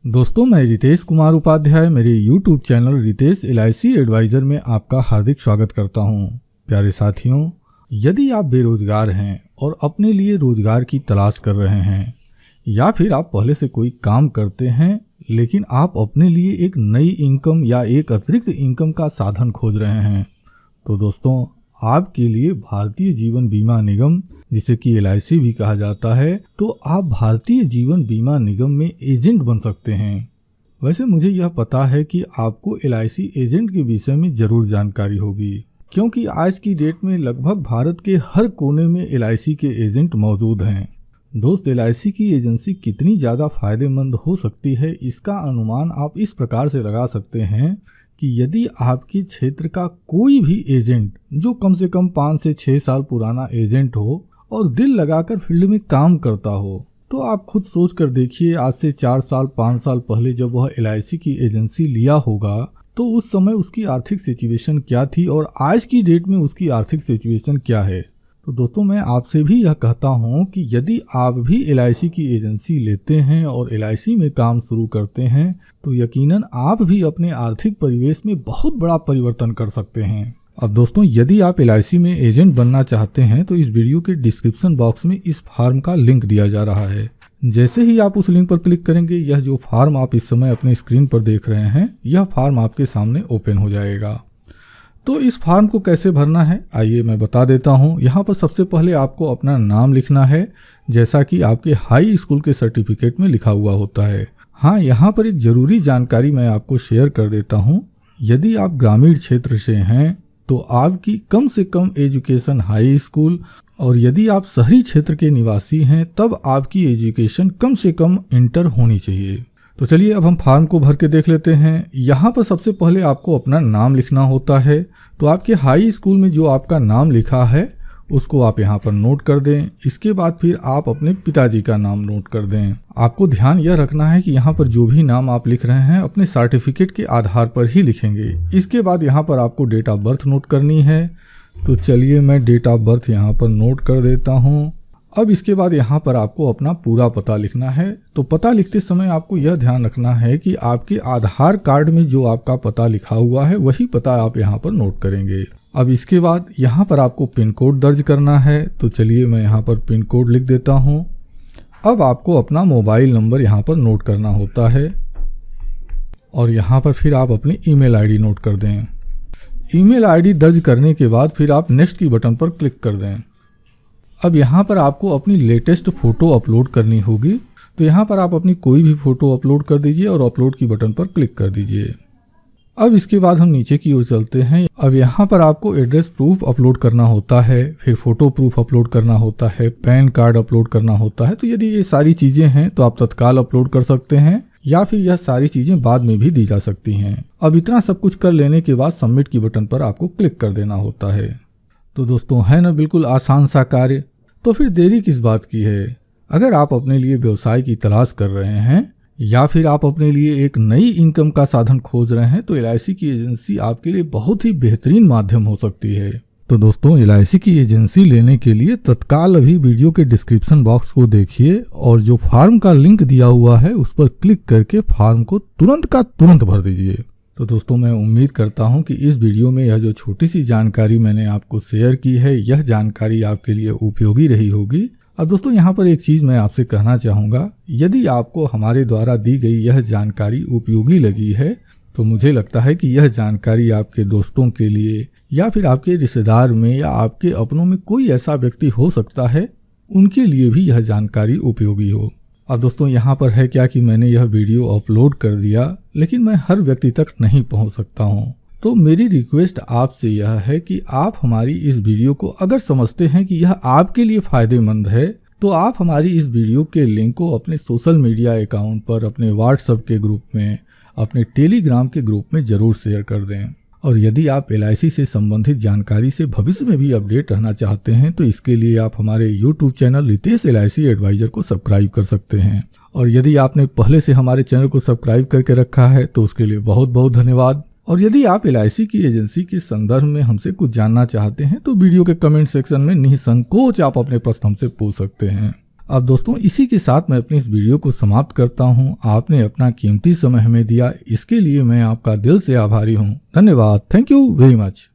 दोस्तों, मैं रितेश कुमार उपाध्याय मेरे YouTube channel Ritesh LIC advisor में आपका हार्दिक स्वागत करता हूं। प्यारे साथियों, यदि आप बेरोजगार हैं और अपने लिए रोजगार की तलाश कर रहे हैं या फिर आप पहले से कोई काम करते हैं लेकिन आप अपने लिए एक नई इनकम या एक अतिरिक्त इनकम का साधन खोज रहे हैं, तो दोस्तों आपके लिए भारतीय जीवन बीमा निगम, जिसे कि LIC भी कहा जाता है, तो आप भारतीय जीवन बीमा निगम में एजेंट बन सकते हैं। वैसे मुझे यह पता है कि आपको LIC एजेंट के विषय में ज़रूर जानकारी होगी, क्योंकि आज की डेट में लगभग भारत के हर कोने में LIC के एजेंट मौजूद हैं। दोस्त, LIC की एजेंसी कितनी ज़्यादा फायदेमंद हो सकती है, इसका अनुमान आप इस प्रकार से लगा सकते हैं कि यदि आपके क्षेत्र का कोई भी एजेंट जो कम से कम 5 से 6 साल पुराना एजेंट हो और दिल लगाकर फील्ड में काम करता हो, तो आप खुद सोच कर देखिए, आज से 4 साल 5 साल पहले जब वह LIC की एजेंसी लिया होगा तो उस समय उसकी आर्थिक सिचुएशन क्या थी और आज की डेट में उसकी आर्थिक सिचुएशन क्या है। तो दोस्तों, मैं आपसे भी यह कहता हूं कि यदि आप भी LIC की एजेंसी लेते हैं और LIC में काम शुरू करते हैं तो यकीनन आप भी अपने आर्थिक परिवेश में बहुत बड़ा परिवर्तन कर सकते हैं। अब दोस्तों, यदि आप LIC में एजेंट बनना चाहते हैं तो इस वीडियो के डिस्क्रिप्शन बॉक्स में इस फॉर्म का लिंक दिया जा रहा है। जैसे ही आप उस लिंक पर क्लिक करेंगे, यह जो फॉर्म आप इस समय अपने स्क्रीन पर देख रहे हैं, यह फॉर्म आपके सामने ओपन हो जाएगा। तो इस फॉर्म को कैसे भरना है, आइए मैं बता देता हूं। यहाँ पर सबसे पहले आपको अपना नाम लिखना है, जैसा कि आपके हाई स्कूल के सर्टिफिकेट में लिखा हुआ होता है। हाँ, यहाँ पर एक ज़रूरी जानकारी मैं आपको शेयर कर देता हूँ। यदि आप ग्रामीण क्षेत्र से हैं तो आपकी कम से कम एजुकेशन हाई स्कूल, और यदि आप शहरी क्षेत्र के निवासी हैं तब आपकी एजुकेशन कम से कम इंटर होनी चाहिए। तो चलिए अब हम फॉर्म को भर के देख लेते हैं। यहाँ पर सबसे पहले आपको अपना नाम लिखना होता है। तो आपके हाई स्कूल में जो आपका नाम लिखा है उसको आप यहाँ पर नोट कर दें। इसके बाद फिर आप अपने पिताजी का नाम नोट कर दें। आपको ध्यान यह रखना है कि यहाँ पर जो भी नाम आप लिख रहे हैं अपने सर्टिफिकेट के आधार पर ही लिखेंगे। इसके बाद यहाँ पर आपको डेट ऑफ बर्थ नोट करनी है। तो चलिए मैं डेट ऑफ बर्थ यहाँ पर नोट कर देता हूँ। अब इसके बाद यहाँ पर आपको अपना पूरा पता लिखना है। तो पता लिखते समय आपको यह ध्यान रखना है कि आपके आधार कार्ड में जो आपका पता लिखा हुआ है वही पता आप यहाँ पर नोट करेंगे। अब इसके बाद यहाँ पर आपको पिन कोड दर्ज करना है। तो चलिए मैं यहाँ पर पिन कोड लिख देता हूँ। अब आपको अपना मोबाइल नंबर यहाँ पर नोट करना होता है और यहाँ पर फिर आप अपनी ईमेल आईडी नोट कर दें। ईमेल आईडी दर्ज करने के बाद फिर आप नेक्स्ट की बटन पर क्लिक कर दें। अब यहाँ पर आपको अपनी लेटेस्ट फ़ोटो अपलोड करनी होगी। तो यहाँ पर आप अपनी कोई भी फ़ोटो अपलोड कर दीजिए और अपलोड की बटन पर क्लिक कर दीजिए। अब इसके बाद हम नीचे की ओर चलते हैं। अब यहाँ पर आपको एड्रेस प्रूफ अपलोड करना होता है, फिर फ़ोटो प्रूफ अपलोड करना होता है, पैन कार्ड अपलोड करना होता है। तो यदि ये सारी चीज़ें हैं तो आप तत्काल अपलोड कर सकते हैं या फिर यह सारी चीज़ें बाद में भी दी जा सकती हैं। अब इतना सब कुछ कर लेने के बाद सबमिट की बटन पर आपको क्लिक कर देना होता है। तो दोस्तों, है ना बिल्कुल आसान सा कार्य। तो फिर देरी किस बात की है। अगर आप अपने लिए व्यवसाय की तलाश कर रहे हैं या फिर आप अपने लिए एक नई इनकम का साधन खोज रहे हैं तो LIC की एजेंसी आपके लिए बहुत ही बेहतरीन माध्यम हो सकती है। तो दोस्तों, LIC की एजेंसी लेने के लिए तत्काल अभी वीडियो के डिस्क्रिप्शन बॉक्स को देखिए और जो फॉर्म का लिंक दिया हुआ है उस पर क्लिक करके फॉर्म को तुरंत का तुरंत भर दीजिए। तो दोस्तों, मैं उम्मीद करता हूं कि इस वीडियो में यह जो छोटी सी जानकारी मैंने आपको शेयर की है, यह जानकारी आपके लिए उपयोगी रही होगी। अब दोस्तों, यहाँ पर एक चीज़ मैं आपसे कहना चाहूँगा, यदि आपको हमारे द्वारा दी गई यह जानकारी उपयोगी लगी है तो मुझे लगता है कि यह जानकारी आपके दोस्तों के लिए या फिर आपके रिश्तेदार में या आपके अपनों में कोई ऐसा व्यक्ति हो सकता है, उनके लिए भी यह जानकारी उपयोगी हो। अब दोस्तों, यहाँ पर है क्या कि मैंने यह वीडियो अपलोड कर दिया लेकिन मैं हर व्यक्ति तक नहीं पहुँच सकता हूँ। तो मेरी रिक्वेस्ट आपसे यह है कि आप हमारी इस वीडियो को अगर समझते हैं कि यह आपके लिए फ़ायदेमंद है तो आप हमारी इस वीडियो के लिंक को अपने सोशल मीडिया अकाउंट पर, अपने व्हाट्सएप के ग्रुप में, अपने टेलीग्राम के ग्रुप में ज़रूर शेयर कर दें। और यदि आप LIC से संबंधित जानकारी से भविष्य में भी अपडेट रहना चाहते हैं तो इसके लिए आप हमारे YouTube channel Ritesh LIC advisor को सब्सक्राइब कर सकते हैं। और यदि आपने पहले से हमारे चैनल को सब्सक्राइब करके रखा है तो उसके लिए बहुत बहुत धन्यवाद। और यदि आप LIC की एजेंसी के संदर्भ में हमसे कुछ जानना चाहते हैं तो वीडियो के कमेंट सेक्शन में निसंकोच आप अपने प्रश्न हमसे पूछ सकते हैं। अब दोस्तों इसी के साथ मैं अपनी इस वीडियो को समाप्त करता हूं। आपने अपना कीमती समय हमें दिया, इसके लिए मैं आपका दिल से आभारी हूं। धन्यवाद। Thank you very much.